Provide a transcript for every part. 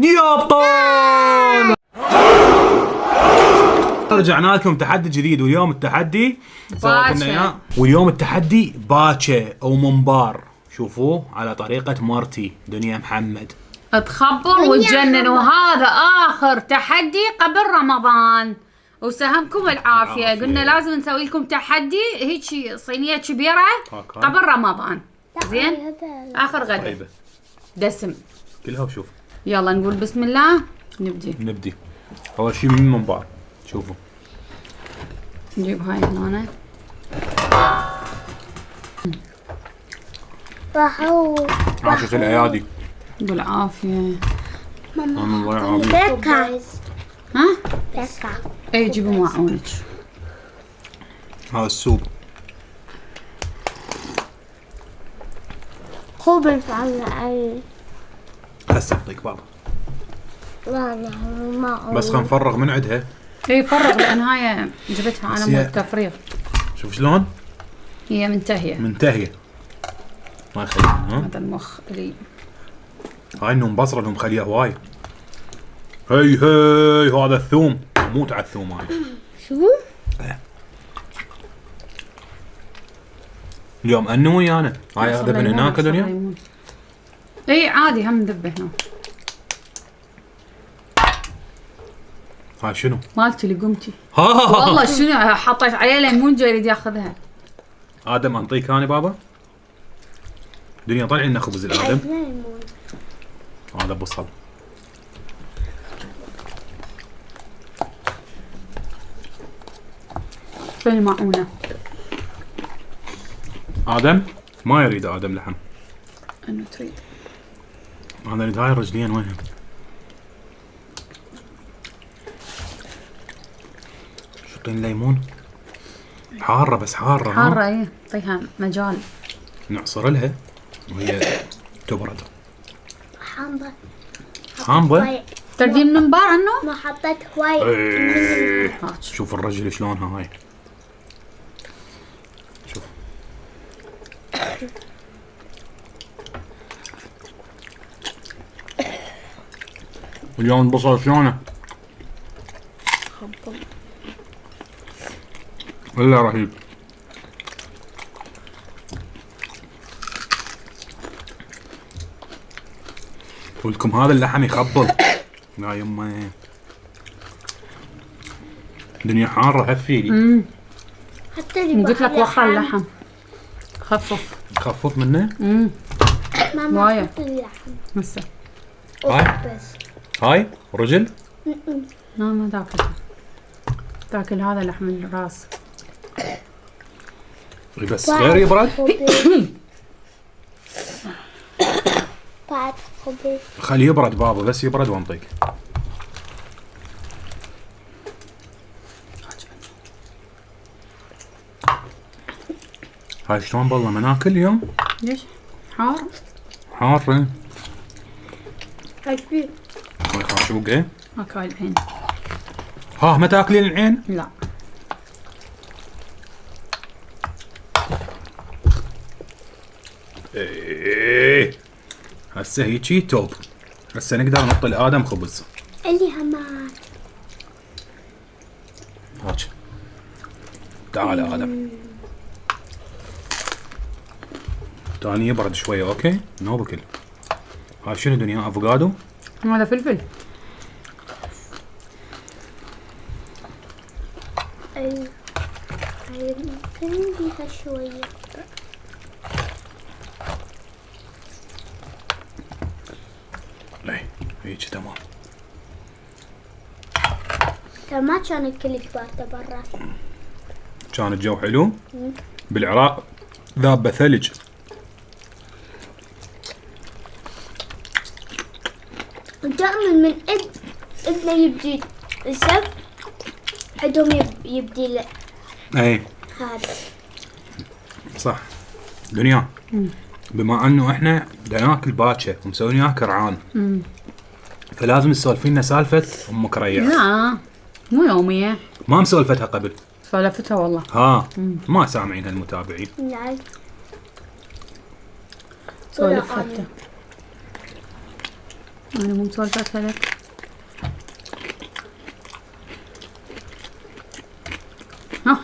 يا ابطال، رجعنا لكم تحدي جديد، واليوم التحدي باتشا. واليوم التحدي باتشا او ممبار. شوفوه على طريقة مارتي دنيا محمد. تخبل وتجنن، وهذا آخر تحدي قبل رمضان وسهمكم العافية. قلنا لازم نسوي لكم تحدي هيك صينية كبيرة قبل رمضان. زين آخر غدا طيبة دسم كلها. وشوف يلا نقول بسم الله. نبدي اول شيء من ممبار. شوفوا نجيب هاي هنا. عاشت الايادي بالعافية. الله يعافيك. بكا ها بكا اي جيبوا معونك. هذا السوب خبز على أي هسه اعطيك بابا، لا ما بس خلينا نفرغ من عندها. اي فرغ لان هاي جبتها بس انا هي- مو تفريغ. شوف شلون هي منتهية. منتهية، ما يخليها. ها هذا المخ اللي هاي انه مبصرة لهم خليها هواي. هي هذا الثوم، موت على الثوم هاي. شو؟ اليوم انو ويانا هاي هذا من هناك اليوم. اي عادي هم ندبه هنا. هاي شنو؟ مالتي اللي قمتي ها والله شنو حطيت عليه ليمون جاي يريد ياخذها. ادم انطيك انا بابا. دنيا طلع لنا خبز الادم. هذا بصل. في المعونة. ادم ما يريد ادم لحم. انه تريد انا اريد هاي الرجلين وينهم؟ شطين ليمون. حارة بس حارة. حارة. اي اعطيها مجال. نعصر لها وهي تبرد. حامضة تردين من بار انه ما حطيت هواي. هاك. شوف الرجل شلونها هاي. شوف اليوم البصل شلونه؟ ولا رهيب. ولكم هذا اللحم يخبل يا يمه. دنيا حارة هفيلي. حتى اللي قلت لك وخر اللحم خفف. تخفف منه. ماما وايا. حط اللحم هسه هاي بس هاي رجل. ما تاكل. تاكل هذا لحم الراس. بس غير يبرد. بعد خبز خليه يبرد بابا، بس يبرد وانطيك. هاي شلون بالله مناكل اليوم؟ ليش حار؟ حار. عجبي هاي خاشوق. ايه اكل الحين. ها ما تاكلين العين؟ لا ايه هسه هيجي توب. هسه نقدر نحط لادم خبز. اللي همات هاك تعال ادم. تاني يبرد شويه. اوكي نو بكل. هاي شنو دنيا؟ افوكادو. هذا فلفل. اي ممكن بيها شوية. ايه هيك تمام. ترى ما كان كلش باردة برا. كان الجو حلو. بالعراق ذابه ثلج. دائما من ابنه يبدي السب عندهم يبدي اي هذا. صح دنيا. بما انه احنا بدنا ناكل باكر ومسوين وياه كرعان، فلازم تسولفين لنا سالفه امك ريع. لا مو يومية. ما مسولفتها قبل. سولفتها والله. ها ما سامعينها المتابعين. لا سولفتها. انا مو مسولفتها لك. ها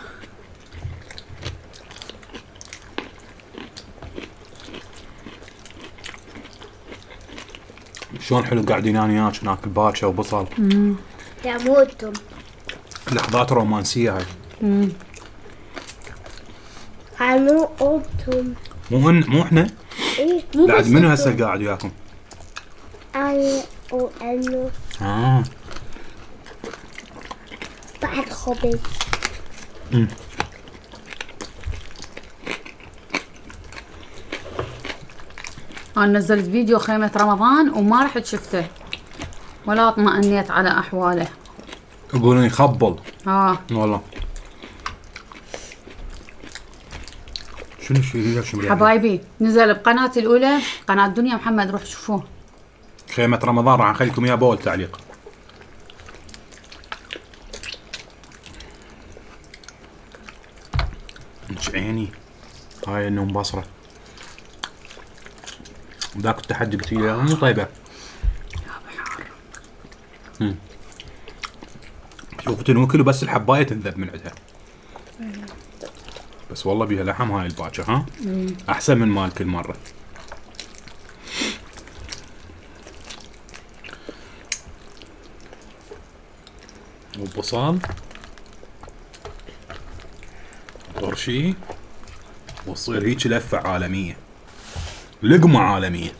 شلون حلو قاعدين انا وياك ناكل باكه وبصل. لا مو انتم. لحظات رومانسيه هاي. مو انتم. مو احنا. ايه مو لا بس منو انتم. هسه قاعد وياكم؟ انا وانو بعد خبز. انا نزلت فيديو خيمة رمضان وما رحت شفته ولا اطمأنيت على احواله. يقولون يخبل. والله. شنو الشيء شو حبايبي نزل بقناتي الاولى قناة دنيا محمد، روح شوفوه. خيمة رمضان راح نخليكم اياه باول تعليق. مش عيني هاي انه مبصرة. ذاك التحدي قلت لي مو طيبة. شوفت انه كله بس الحباية تنذب من عندها. بس والله بيها لحم هاي الباكة ها. احسن من مال كل مرة. وبصل طرشي وتصير هيك لفة عالمية، لقمة عالمية.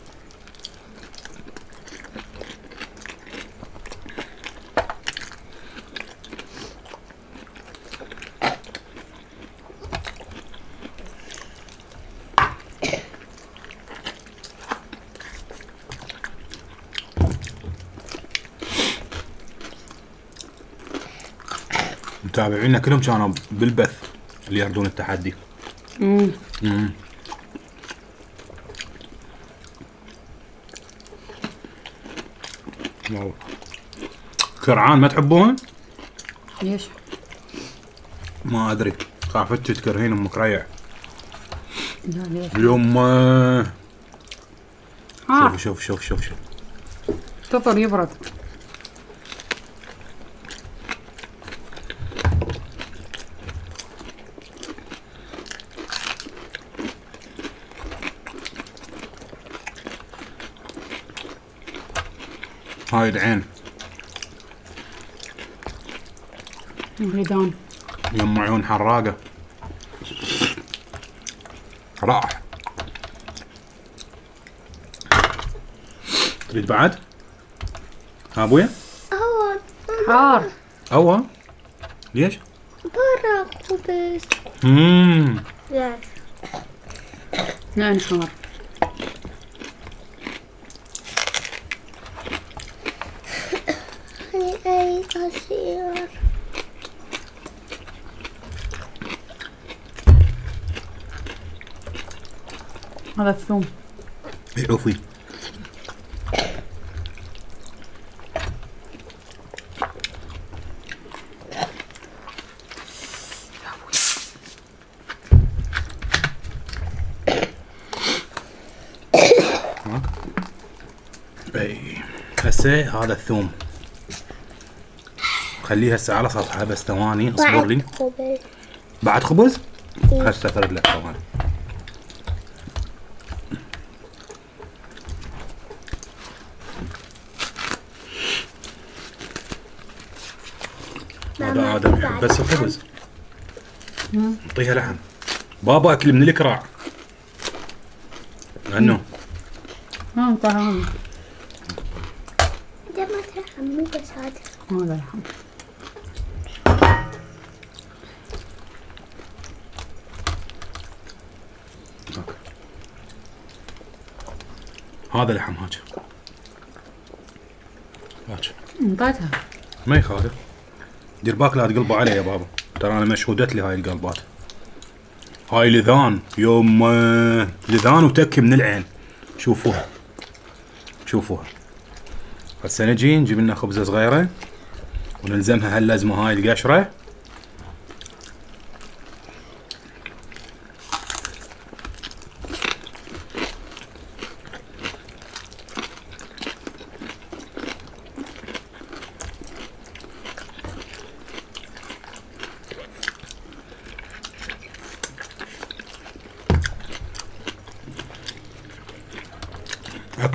متابعينا كلهم كانوا بالبث اللي يردون التحدي. والله. كرعان ما تحبوها؟ ليش؟ ما ادري، خافت تكرهين ام كريع. لا ليش؟ اليوم شوف كفر يبرد. هاي العين غيدان يم عيون حراقة راح. تريد بعد؟ ها ابويا؟ حار. اوه ليش؟ برا خبز. لا لا حار. اي قصير. هذا الثوم. عوفي اي هسه هذا الثوم خليه هسه على سطحه بس ثواني اصبر لي. خبز. بعد خبز؟ هسه افرد لك ثواني. هذا ادم يحب بس الخبز. اعطيها لحم. بابا اكل من الكراع. لانه انت هذا. ده ما ترحم مو بس هذا. هذا لحم. هذا لحم هاك. انطيتها. ما يخالف. دير بالك لا تقلبوا علي يا بابا، ترى انا مشهودت لي هاي القلبات. هاي لذان يوم لذان وتكي من العين. شوفوها هسه نجي نجيب لنا خبزه صغيره ونلزمها هاللزمه هاي القشره.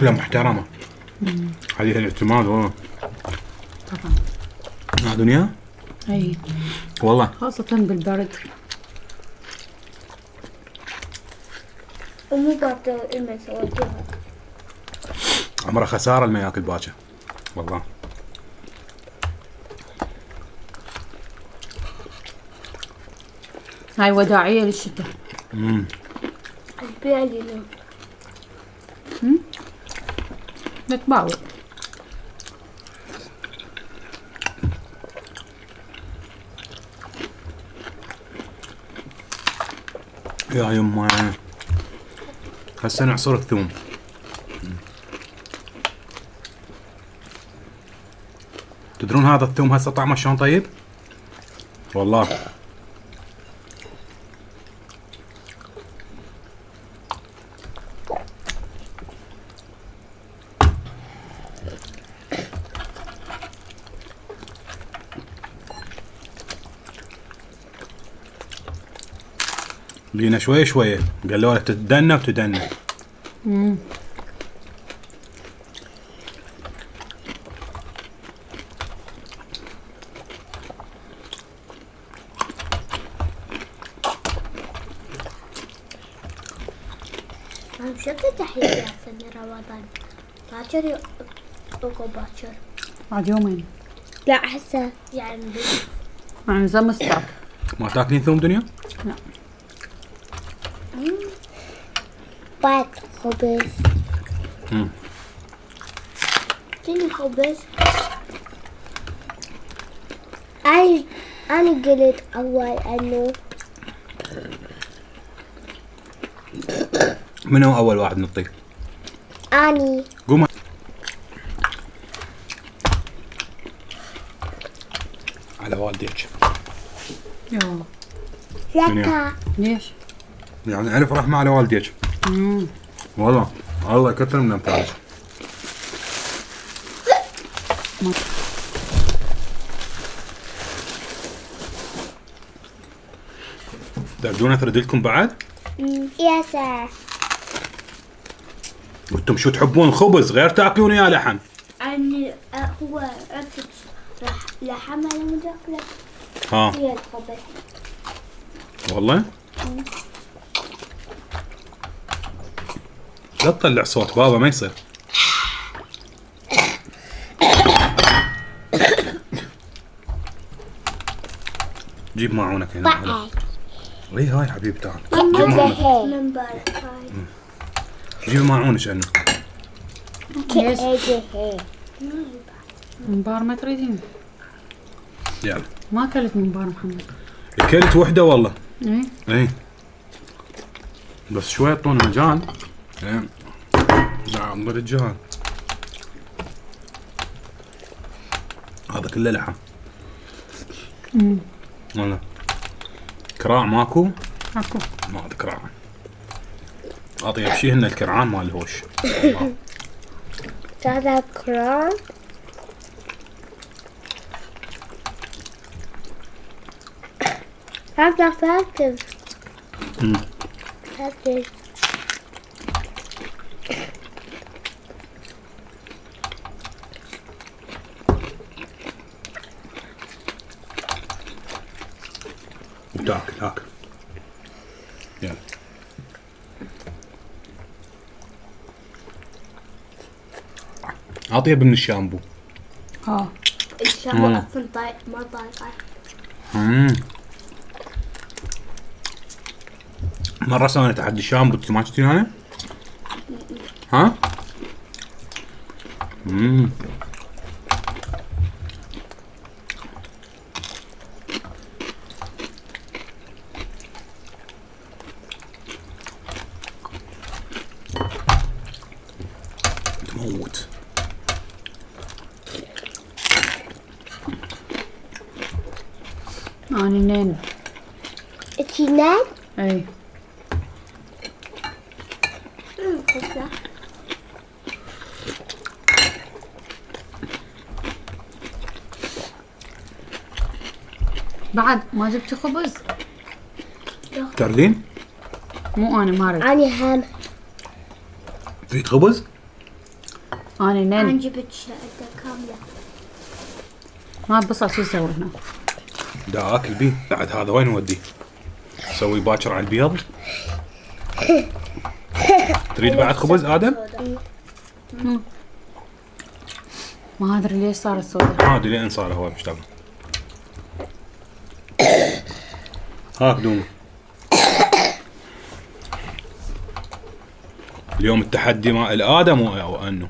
أكلة محترمة. عليها الاعتماد والله. طبعا. دنيا؟ اي والله. خاصة بالبرد. ومو برضه إما سويتها. عمره خسارة لما ياكل باكر. والله. هاي وداعية للشتاء. البيالي لون. نتباوع. يا يما هسه نعصر الثوم. تدرون هذا الثوم هسه طعمه شلون طيب؟ والله. لينا شوي شوي قالوا لك تدنى وتدنى. أنا شفت تحية سنة رمضان. باكر يوقف باكر. بعد يومين. لا أحسه يعني يعني زي مستعد. ما تاكلين ثوم دنيا؟ لا. بعد خبز. تاني خبز. أنا قلت أول إنه منو اول واحد نطيك؟ أني قوم. على والديك. يا لك. ليش؟ يعني الف رحمه على والديك. والله الله يكثر من امثالك. تردون اثرد لكم بعد؟ يا سار. وانتم شو تحبون خبز غير تاكلون يا لحم؟ أني هو أكل لحم أنا مدخلة. ها هي الخبز. والله؟ لا تطلع صوت بابا ما يصير. جيب معونك هنا. بعد. اي هاي حبيبي تعال. من بالك هاي. جيب معونك عنا. ليش؟ هاي. ممبار ما تريدين؟ يلا. ما اكلت ممبار محمد. اكلت وحده والله. ايه اي بس شوي يعطونا مجال. نعم رجال. هذا كله لحم. والله. كراع ماكو؟ اكو. ما عاد كراع. اطيب شيء هن الكرعان مال الهوش. والله. هذا كرام. هذا فاكر. فاكر. وتاكل هاك. يلا. اطيب من الشامبو. ها الشامبو أصلا طايق ما طايقه. مرة سوينا تحدي الشامبو انت ما شفتي انا؟ ها؟ تموت. انا نين. اثنين. اي خبزة. بعد ما جبتي خبز؟ تردين؟ مو انا ما اريد. أنا هم. تريد خبز؟ انا أنا نين جبت شقة كاملة. ما بصل شو يسوي هنا. دا اكل بيه بعد هذا وين نوديه؟ نسوي باكر على البيض. تريد بعد خبز ادم؟ ما ادري ليش صار السوداء. ما ادري لين صار هو مشتغل. هاك دوم. اليوم التحدي مع الادم وانه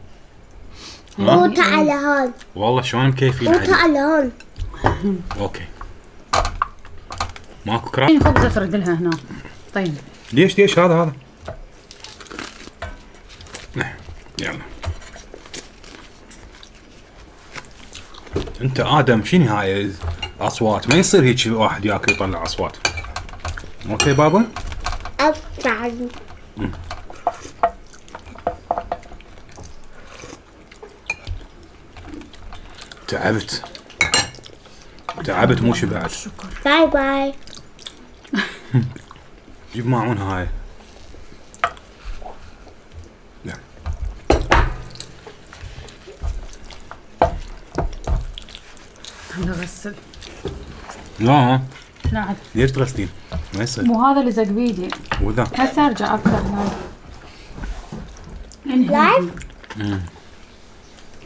وتعال هون. والله شلون مكيفين عليه. وتعال هون. اوكي ماكو كراب. الحين خبزه افرد لها هنا. طيب ليش هذا يلا انت ادم شنو هاي اصوات؟ ما يصير هيك واحد ياكل يطلع اصوات. اوكي بابا أفعل. تعبت مو شبعت. باي باي. جيب ماعون هاي. لا انا غسل. لا لا ليش تغسلين؟ ما يصير. مو هذا اللي زق بيدي. وذا هسه ارجع اكثر هاي. لايف.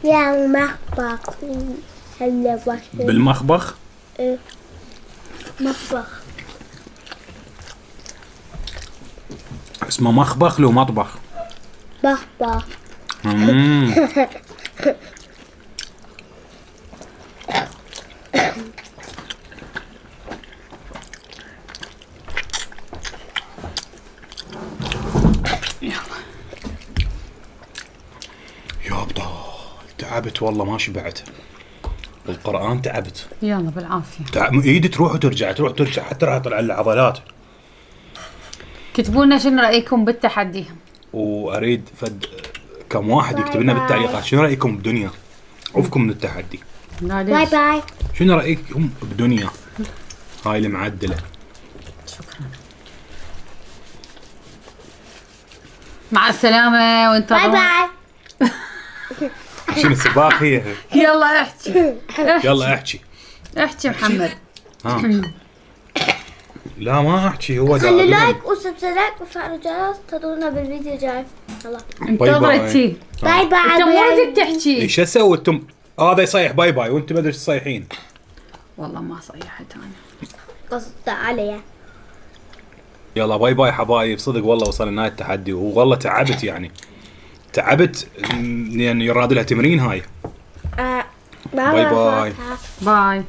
يا مطبخ. هلا بس. بالمخبخ. مطبخ. اسمه مخبخ لو مطبخ؟ مطبخ. يا بطال تعبت والله ما شبعت. القرآن تعبت. يلا بالعافيه. ايدي تروح وترجع حتى راح يطلع لي عضلات. كتبوا لنا شنو رايكم بالتحدي. واريد فد كم واحد يكتب لنا بالتعليقات شنو رايكم بدنيا. عوفكم من التحدي. لا باي ليش؟ باي. شنو رايكم بدنيا هاي المعدله. شكرا. مع السلامه وانت باي باي. شنو سباق هي؟ يلا احكي. يلا احكي. احكي محمد. ها لا ما احكي هو خلي دا لايك وسبسكرايب وفعلوا الجرس تدورنا بالفيديو جاي. يلا انتظرتي. باي باي. انت مو بدك تحكي. ايش اسوي انتم؟ هذا يصيح باي باي وانتم ما ادري ايش تصيحين. والله ما صيحت انا. قصدت عليا. يلا باي باي حبايب. صدق والله وصل لنهاية التحدي والله تعبت يعني. تعبت يعني يراد لها تمرين هاي. باي باي باي. باي.